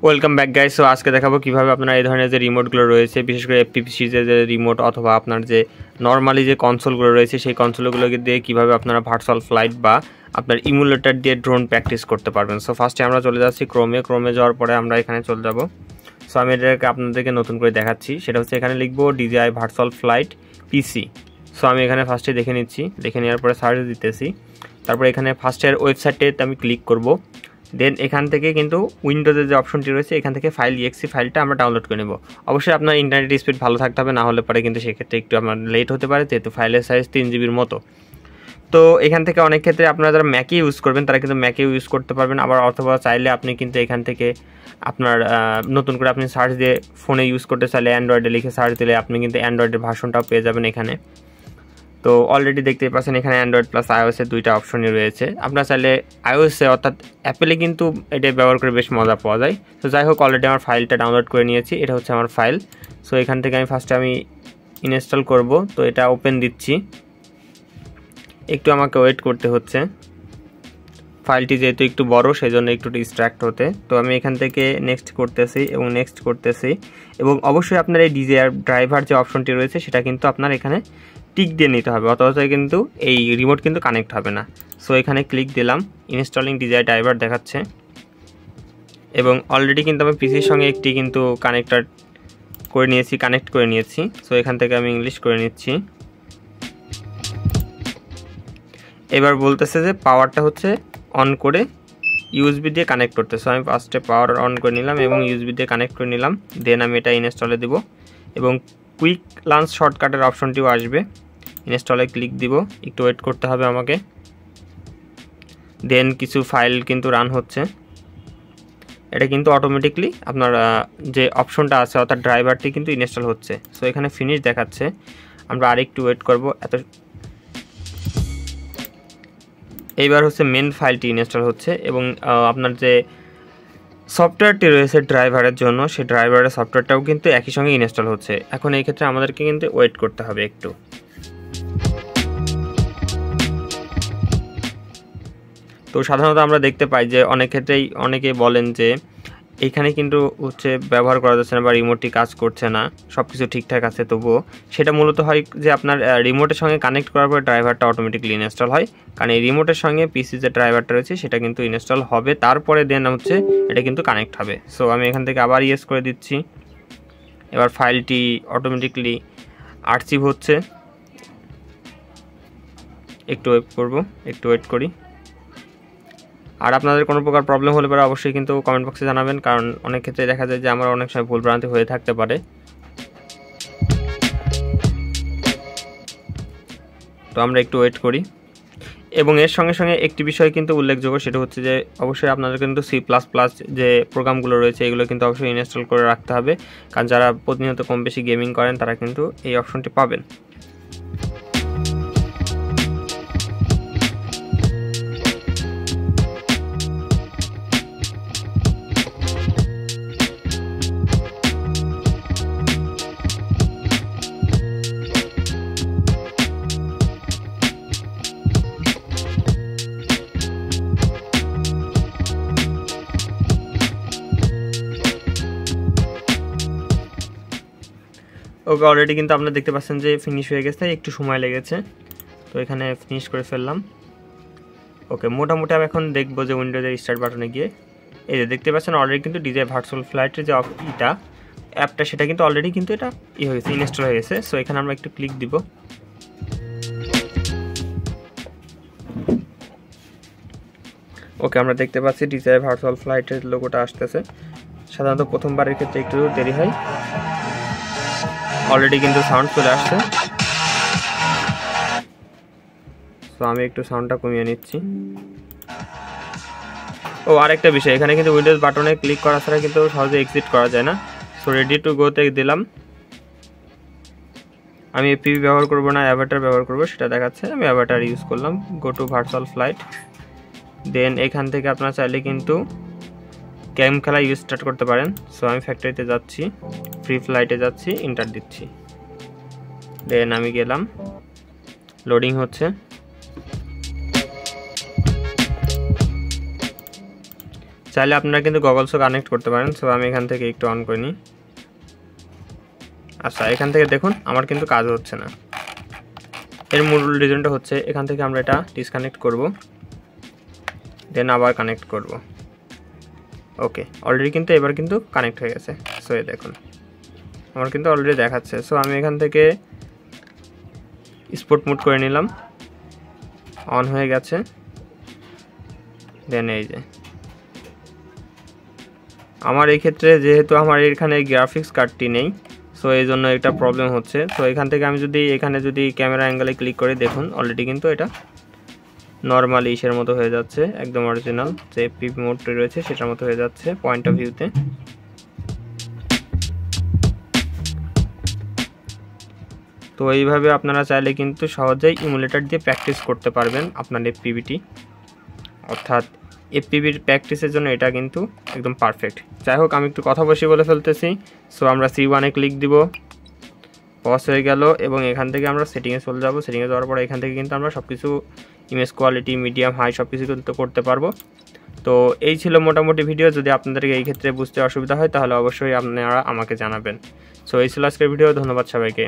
Welcome back guys. So আজকে দেখাবো কিভাবে আপনারা এই ধরনের যে রিমোটগুলো রয়েছে, বিশেষ করে এফপিপি সিরিজের যে রিমোট অথবা আপনার যে নর্মালি যে কনসোলগুলো রয়েছে সেই কনসোলগুলোকে দিয়ে কিভাবে আপনারা ভার্চুয়াল ফ্লাইট বা আপনার ইমুলেটর দিয়ে ড্রোন প্র্যাকটিস করতে পারবেন। সো ফার্স্টে আমরা চলে যাচ্ছি ক্রোমে যাওয়ার পরে আমরা এখানে চলে যাব। সো আমি এটাকে আপনাদেরকে নতুন করে দেখাচ্ছি, সেটা হচ্ছে এখানে লিখবো DJI ভার্চুয়াল ফ্লাইট পিসি। সো আমি এখানে ফার্স্টে দেখে নিচ্ছি, দেখে নেওয়ার পরে সার্চ দিতেছি, তারপরে এখানে ফার্স্টের ওয়েবসাইটে আমি ক্লিক করব। দেন এখান থেকে কিন্তু উইন্ডোজের যে অপশনটি রয়েছে এখান থেকে exe ফাইলটা আমরা ডাউনলোড করে নেব। অবশ্যই আপনার ইন্টারনেট স্পিড ভালো থাকতে হবে, না হলে পরে কিন্তু সেক্ষেত্রে একটু আপনার লেট হতে পারে, যেহেতু ফাইলের সাইজ 3 জিবির মতো। তো এখান থেকে অনেক ক্ষেত্রে আপনারা যারা ম্যাকে ইউজ করবেন তারা কিন্তু ম্যাকে ইউজ করতে পারবেন, আবার অথবা চাইলে আপনি কিন্তু এখান থেকে আপনার নতুন করে আপনি সার্চ দিয়ে ফোনে ইউজ করতে চাইলে অ্যান্ড্রয়েডে লিখে সার্চ দিলে আপনি কিন্তু অ্যান্ড্রয়েডের ভার্সনটাও পেয়ে যাবেন এখানে। তো অলরেডি দেখতেই পাচ্ছেন এখানে অ্যান্ড্রয়েড প্লাস আইওএসের দুইটা অপশনই রয়েছে। আপনারা চাইলে আইওএসে অর্থাৎ অ্যাপেলে কিন্তু এটা ব্যবহার করে বেশ মজা পাওয়া যায়। তো যাই হোক, অলরেডি আমার ফাইলটা ডাউনলোড করে নিয়েছি, এটা হচ্ছে আমার ফাইল। সো এখান থেকে আমি ফার্স্টে ইনস্টল করব। তো এটা ওপেন দিচ্ছি, একটু আমাকে ওয়েট করতে হচ্ছে, ফাইলটি যেহেতু একটু বড় সেই জন্য একটু ডিস্ট্র্যাক্ট হতে। তো আমি এখান থেকে নেক্সট করতেছি এবং অবশ্যই আপনার এই DJI ড্রাইভার যে অপশনটি রয়েছে সেটা কিন্তু আপনার এখানে টিক দিয়ে নিতে হবে, অথবা কিন্তু এই রিমোট কিন্তু কানেক্ট হবে না। সো এখানে ক্লিক দিলাম, ইনস্টলিং DJI ড্রাইভার দেখাচ্ছে এবং অলরেডি কিন্তু আমি পিসির সঙ্গে একটি কিন্তু কানেক্ট করে নিয়েছি। সো এখান থেকে আমি ইংলিশ করে নিচ্ছি। এবার বলতেছে যে পাওয়ারটা হচ্ছে অন করে ইউএসবি দিয়ে কানেক্ট করতে। সো আমি ফার্স্টে পাওয়ার অন করে নিলাম এবং ইউএসবি দিয়ে কানেক্ট করে নিলাম। দেন আমি এটা ইনস্টলে দিব এবং কুইক লঞ্চ শর্টকাটের অপশনটিও আসবে, ইনস্টলে ক্লিক দিব, একটু ওয়েট করতে হবে আমাকে। দেন কিছু ফাইল কিন্তু রান হচ্ছে, এটা কিন্তু অটোমেটিকলি আপনার যে অপশনটা আছে অর্থাৎ ড্রাইভারটি কিন্তু ইনস্টল হচ্ছে। সো এখানে ফিনিশ দেখাচ্ছে, আমরা আরেকটু ওয়েট করব। এইবার হচ্ছে মেন ফাইলটি ইনস্টল হচ্ছে এবং আপনার যে সফটওয়্যারটি রয়েছে ড্রাইভারের জন্য সেই ড্রাইভারের সফটওয়্যারটাও কিন্তু একই সঙ্গে ইনস্টল হচ্ছে। এখন এই ক্ষেত্রে আমাদেরকে কিন্তু ওয়েট করতে হবে একটু। তো সাধারণত আমরা দেখতে পাই যে অনেক ক্ষেত্রেই অনেকে বলেন যে এইখানে কিন্তু হচ্ছে ব্যবহার করা যাচ্ছে না বা রিমোটটি কাজ করছে না, সব কিছু ঠিকঠাক আছে, তবুও সেটা মূলত হয় যে আপনার রিমোটের সঙ্গে কানেক্ট করার পর ড্রাইভারটা অটোমেটিকলি ইনস্টল হয়। কারণ এই রিমোটের সঙ্গে পিসি যে ড্রাইভারটা রয়েছে সেটা কিন্তু ইনস্টল হবে, তারপরে দেন হচ্ছে এটা কিন্তু কানেক্ট হবে। সো আমি এখান থেকে আবার ইয়েস করে দিচ্ছি। এবার ফাইলটি অটোমেটিকলি আর্চিভ হচ্ছে, একটু ওয়েট করি। আর আপনাদের কোনো প্রকার প্রবলেম হলে পরে অবশ্যই কিন্তু কমেন্ট বক্সে জানাবেন, কারণ অনেক ক্ষেত্রে দেখা যায় যে আমার অনেক সময় ভুলভ্রান্তি হয়ে থাকতে পারে। তো আমরা একটু ওয়েট করি এবং এর সঙ্গে সঙ্গে একটি বিষয় কিন্তু উল্লেখযোগ্য, সেটা হচ্ছে যে অবশ্যই আপনাদের কিন্তু C++ যে প্রোগ্রামগুলো রয়েছে এগুলো কিন্তু অবশ্যই ইনস্টল করে রাখতে হবে, কারণ যারা প্রতিনিয়ত কম বেশি গেমিং করেন তারা কিন্তু এই অপশনটি পাবেন। ওকে, অলরেডি কিন্তু আপনারা দেখতে পাচ্ছেন যে ফিনিশ হয়ে গেছে, একটু সময় লেগেছে। তো এখানে ফিনিশ করে ফেললাম। ওকে, মোটামুটি আমি এখন দেখবো যে উইন্ডোজের স্টার্ট বাটনে গিয়ে এই যে দেখতে পাচ্ছেন অলরেডি কিন্তু DJI ভার্চুয়াল ফ্লাইটের যে অ্যাপটা সেটা কিন্তু অলরেডি কিন্তু এটা ইনস্টল হয়ে গেছে। সো এখানে আমরা একটু ক্লিক দিব। ওকে, আমরা দেখতে পাচ্ছি DJI ভার্চুয়াল ফ্লাইটের লোগোটা আসতেছে। সাধারণত প্রথমবারের ক্ষেত্রে একটু দেরি হয়। অলরেডি কিন্তু সাউন্ড চলে আসছে, তো আমি একটু সাউন্ডটা কমিয়ে নিচ্ছি। ও আরেকটা বিষয়, এখানে কিন্তু উইন্ডোজ বাটনে ক্লিক করা ছাড়া কিন্তু সহজে এক্সিট করা যায় না। সো রেডি টু গোতে দিলাম। আমি এপিপি ব্যবহার করব না, অ্যাভাটার ব্যবহার করব সেটা দেখাচ্ছে, আমি অ্যাভাটার ইউজ করলাম। Go to virtual flight. Then এখান থেকে আপনারা চাইলে কিন্তু গেম খেলা স্টার্ট করতে পারেন। সো আমি ফ্যাক্টরিতে যাচ্ছি, ফ্রি ফ্লাইটে যাচ্ছি, এন্টার দিচ্ছি। দেন আমি গেলাম, লোডিং হচ্ছে। চাইলে আপনারা কিন্তু গগলসও কানেক্ট করতে পারেন। সো আমি এখান থেকে একটু অন করে নিই। আচ্ছা, এখান থেকে দেখুন আমার কিন্তু কাজ হচ্ছে না। এর মূল রিজনটা হচ্ছে এখান থেকে আমরা এটা ডিসকানেক্ট করব, দেন আবার কানেক্ট করব। ওকে, অলরেডি কিন্তু এবার কিন্তু কানেক্ট হয়ে গেছে। সো এই দেখুন আমার কিন্তু অলরেডি দেখাচ্ছে। সো আমি এখান থেকে স্পোর্ট মোড করে নিলাম, অন হয়ে গেছে। দেন এই যে আমার এই ক্ষেত্রে যেহেতু আমার এখানে গ্রাফিক্স কার্ডটি নেই, সো এই জন্য একটা প্রবলেম হচ্ছে। তো এখান থেকে আমি যদি এখানে ক্যামেরা অ্যাঙ্গেলে ক্লিক করে দেখুন, অলরেডি কিন্তু এটা নর্মাল ইসের মতো হয়ে যাচ্ছে, একদম অরিজিনাল যে এফপিভি মোডটি রয়েছে সেটার মতো হয়ে যাচ্ছে পয়েন্ট অফ ভিউতে। তো এইভাবে আপনারা চাইলে কিন্তু সহজেই ইমুলেটর দিয়ে প্র্যাকটিস করতে পারবেন আপনার এফপিভিটি, অর্থাৎ এফপিভির প্র্যাকটিসের জন্য এটা কিন্তু একদম পারফেক্ট। যাই হোক, আমি একটু কথা বেশি বলে ফেলতেছি। সো আমরা C1-এ ক্লিক দিব, পজ হয়ে গেল এবং এখান থেকে আমরা সেটিংয়ে চলে যাব। সেটিংয়ে যাওয়ার পর এখান থেকে কিন্তু আমরা সব কিছু ইমেজ কোয়ালিটি, মিডিয়াম, হাই সব কিছু কিন্তু করতে পারবো। তো এই ছিল মোটামুটি ভিডিও। যদি আপনাদেরকে এই ক্ষেত্রে বুঝতে অসুবিধা হয় তাহলে অবশ্যই আপনারা আমাকে জানাবেন। সো এই ছিল আজকের ভিডিও। ধন্যবাদ সবাইকে।